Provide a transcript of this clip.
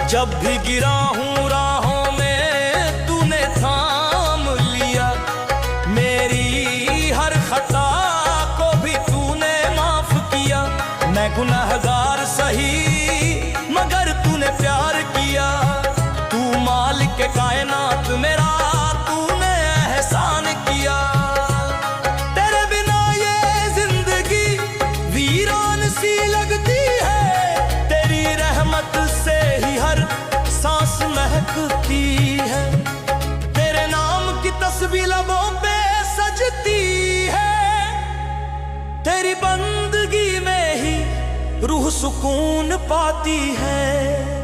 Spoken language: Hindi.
जब भी गिरा हूँ राहों में तूने थाम लिया, मेरी हर खता को भी तूने माफ किया। मैं गुनहगार सही मगर तूने प्यार किया। तू मालिक के कायनात मेरा तूने एहसान किया। तेरे बिना ये जिंदगी वीरान सी लगती है, तेरी रहमत से ही हर सांस महकती है। तेरे नाम की तस्बीह लबों पे सजती है, तेरी बंदगी में ही रूह सुकून पाती है।